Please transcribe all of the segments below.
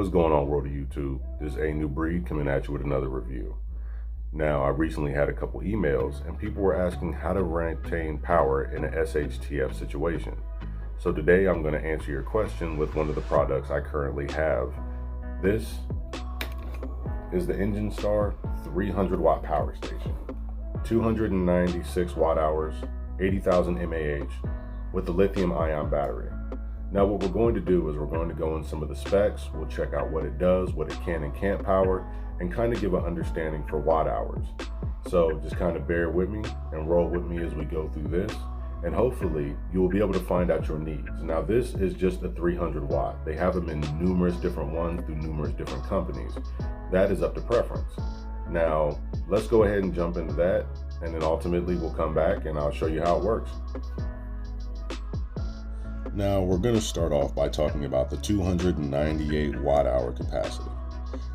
What's going on, world of YouTube? This is A New Breed coming at you with another review. Now, I recently had a couple emails and people were asking how to maintain power in an SHTF situation. So today I'm going to answer your question with one of the products I currently have. This is the Enginstar 300 watt power station, 296 watt hours, 80,000 mAh with a lithium ion battery. Now what we're going to do is we're going to go in some of the specs, we'll check out what it does, what it can and can't power, and kind of give an understanding for watt hours. So just kind of bear with me and roll with me as we go through this, and hopefully you will be able to find out your needs. Now this is just a 300 watt. They have them in numerous different ones through numerous different companies. That is up to preference. Now let's go ahead and jump into that, and then ultimately we'll come back and I'll show you how it works. Now we're going to start off by talking about the 298 watt hour capacity.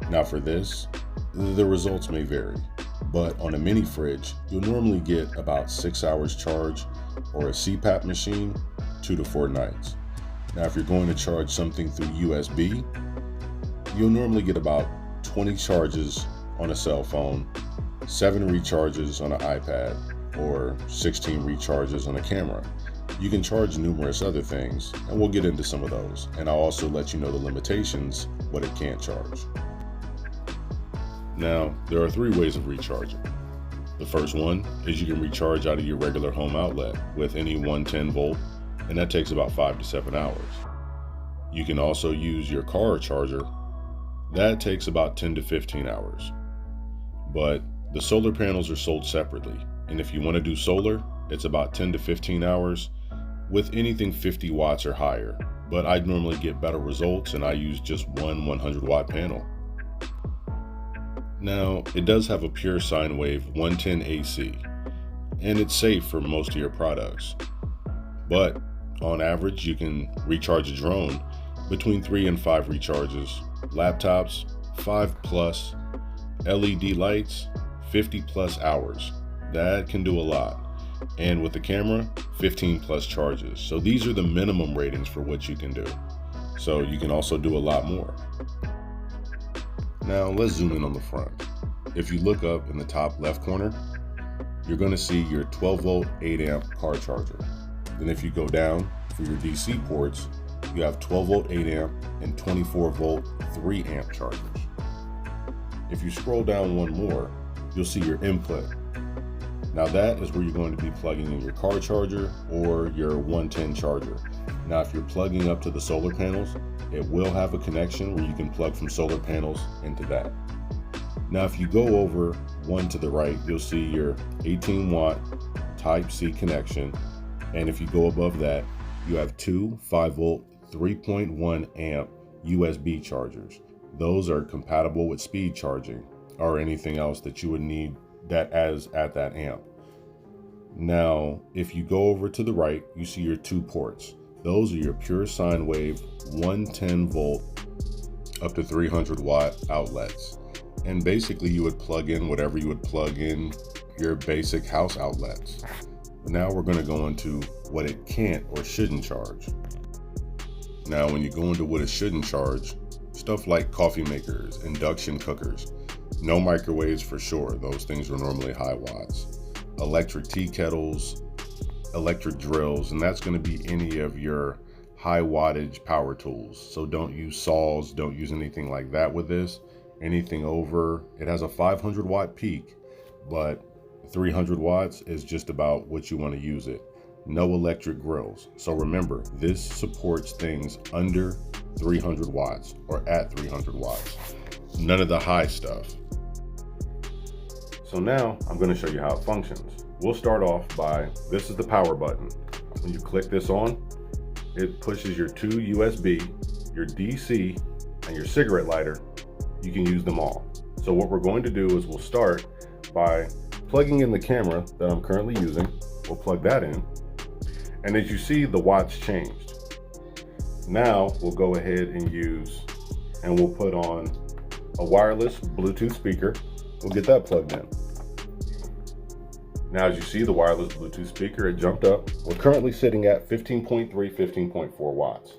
Now for this, the results may vary, but on a mini fridge, you'll normally get about 6 hours charge, or a CPAP machine, 2 to 4 nights. Now if you're going to charge something through USB, you'll normally get about 20 charges on a cell phone, 7 recharges on an iPad, or 16 recharges on a camera. You can charge numerous other things, and we'll get into some of those, and I'll also let you know the limitations, what it can't charge. Now, there are 3 ways of recharging. The first one is you can recharge out of your regular home outlet with any 110 volt, and that takes about 5 to 7 hours. You can also use your car charger. That takes about 10 to 15 hours. But the solar panels are sold separately, and if you want to do solar, it's about 10 to 15 hours with anything 50 watts or higher, but I normally get better results and I use just one 100 watt panel. Now, it does have a pure sine wave 110 AC, and it's safe for most of your products. But on average, you can recharge a drone between 3 and 5 recharges, laptops 5 plus, LED lights 50 plus hours. That can do a lot. And with the camera, 15 plus charges. So these are the minimum ratings for what you can do. So you can also do a lot more. Now let's zoom in on the front. If you look up in the top left corner, you're going to see your 12 volt 8 amp car charger. Then if you go down for your DC ports, you have 12 volt 8 amp and 24 volt 3 amp chargers. If you scroll down one more, you'll see your input. Now that is where you're going to be plugging in your car charger or your 110 charger. Now if you're plugging up to the solar panels, it will have a connection where you can plug from solar panels into that. Now if you go over one to the right, you'll see your 18 watt Type-C connection. And if you go above that, you have 2 5 volt 3.1 amp USB chargers. Those are compatible with speed charging or anything else that you would need that as at that amp. Now, if you go over to the right, you see your 2 ports. Those are your pure sine wave 110 volt up to 300 watt outlets. And basically you would plug in whatever you would plug in your basic house outlets. Now we're going to go into what it can't or shouldn't charge. Now when you go into what it shouldn't charge, stuff like coffee makers, induction cookers, no microwaves for sure, those things are normally high watts. Electric tea kettles, electric drills, and that's going to be any of your high wattage power tools. So don't use saws, don't use anything like that with this. Anything over, it has a 500 watt peak, but 300 watts is just about what you want to use it. No electric grills. So remember, this supports things under 300 watts or at 300 watts. None of the high stuff. So now I'm going to show you how it functions. We'll start off by, this is the power button. When you click this on, it pushes your 2 USB, your DC, and your cigarette lighter. You can use them all. So what we're going to do is we'll start by plugging in the camera that I'm currently using. We'll plug that in. And as you see, the watts changed. Now we'll go ahead and we'll put on a wireless Bluetooth speaker. We'll get that plugged in. Now, as you see, the wireless Bluetooth speaker, it jumped up. We're currently sitting at 15.3, 15.4 watts.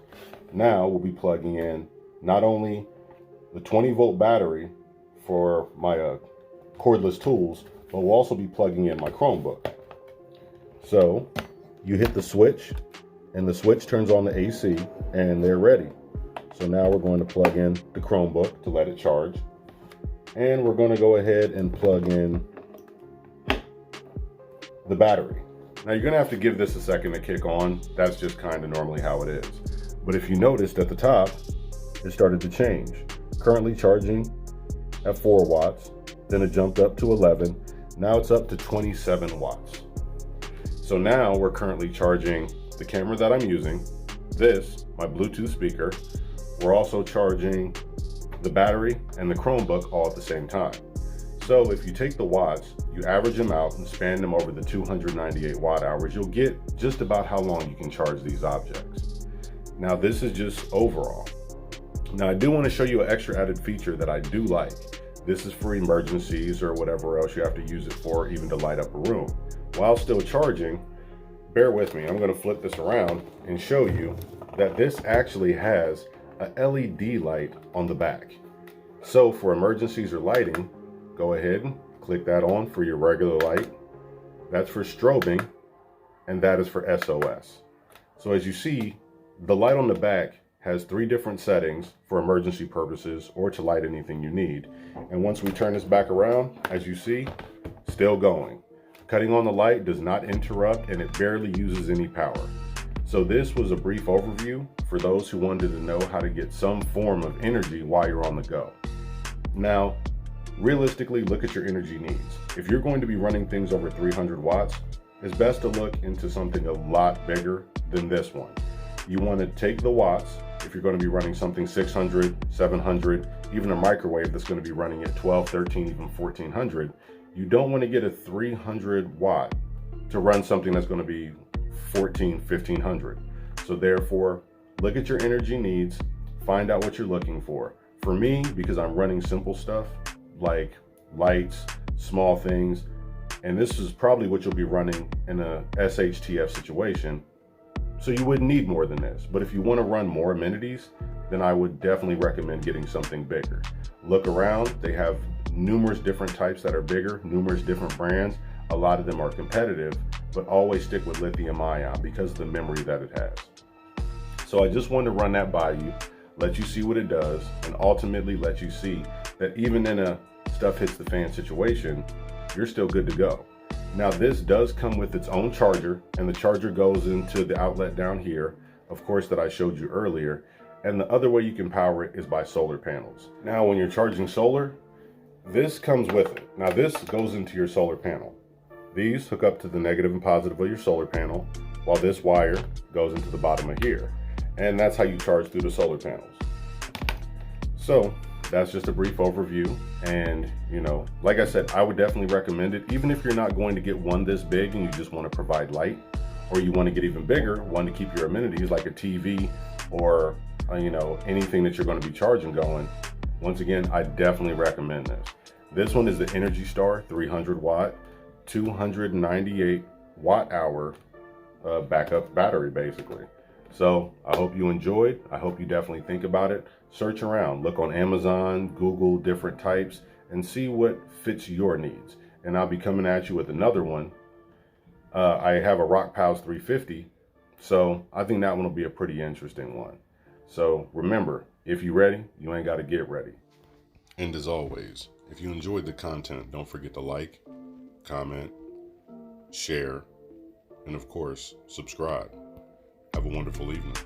Now we'll be plugging in not only the 20-volt battery for my cordless tools, but we'll also be plugging in my Chromebook. So you hit the switch, and the switch turns on the AC, and they're ready. So now we're going to plug in the Chromebook to let it charge. And we're going to go ahead and plug in the battery. Now you're going to have to give this a second to kick on. That's just kind of normally how it is. But if you noticed at the top, it started to change. Currently charging at 4 watts, then it jumped up to 11. Now it's up to 27 watts. So now we're currently charging the camera that I'm using, this, my Bluetooth speaker. We're also charging the battery and the Chromebook all at the same time. So if you take the watts, you average them out and span them over the 298 watt hours, you'll get just about how long you can charge these objects. Now this is just overall. Now I do want to show you an extra added feature that I do like. This is for emergencies or whatever else you have to use it for, even to light up a room. While still charging, bear with me, I'm going to flip this around and show you that this actually has a LED light on the back. So for emergencies or lighting, go ahead and click that on for your regular light. That's for strobing, and that is for SOS. So as you see, the light on the back has 3 different settings for emergency purposes or to light anything you need. And once we turn this back around, as you see, still going. Cutting on the light does not interrupt, and it barely uses any power. So this was a brief overview for those who wanted to know how to get some form of energy while you're on the go. Now, realistically, look at your energy needs. If you're going to be running things over 300 watts, it's best to look into something a lot bigger than this one. You want to take the watts, if you're going to be running something 600, 700, even a microwave that's going to be running at 12, 13, even 1400, you don't want to get a 300 watt to run something that's going to be 14, 1500. So therefore, look at your energy needs, find out what you're looking for. For me, because I'm running simple stuff like lights, small things, and this is probably what you'll be running in a SHTF situation, so you wouldn't need more than this. But if you want to run more amenities, then I would definitely recommend getting something bigger. Look around, they have numerous different types that are bigger, numerous different brands. A lot of them are competitive, but always stick with lithium ion because of the memory that it has. So I just wanted to run that by you, let you see what it does, and ultimately let you see that even in a stuff hits the fan situation, you're still good to go. Now this does come with its own charger, and the charger goes into the outlet down here, of course, that I showed you earlier. And the other way you can power it is by solar panels. Now when you're charging solar, this comes with it. Now this goes into your solar panel. These hook up to the negative and positive of your solar panel, while this wire goes into the bottom of here. And that's how you charge through the solar panels. So that's just a brief overview. And like I said, I would definitely recommend it, even if you're not going to get one this big and you just want to provide light, or you want to get even bigger, one to keep your amenities like a TV or anything that you're going to be charging going. Once again, I definitely recommend this. This one is the Enginstar 300 watt, 298 watt hour backup battery, basically. So I hope you enjoyed. I hope you definitely think about it. Search around, look on Amazon, Google different types, and see what fits your needs. And I'll be coming at you with another one. I have a Rockpals 350, so I think that one will be a pretty interesting one. So remember, if you're ready, you ain't got to get ready. And as always, if you enjoyed the content, don't forget to like, comment, share, and of course, subscribe. Have a wonderful evening.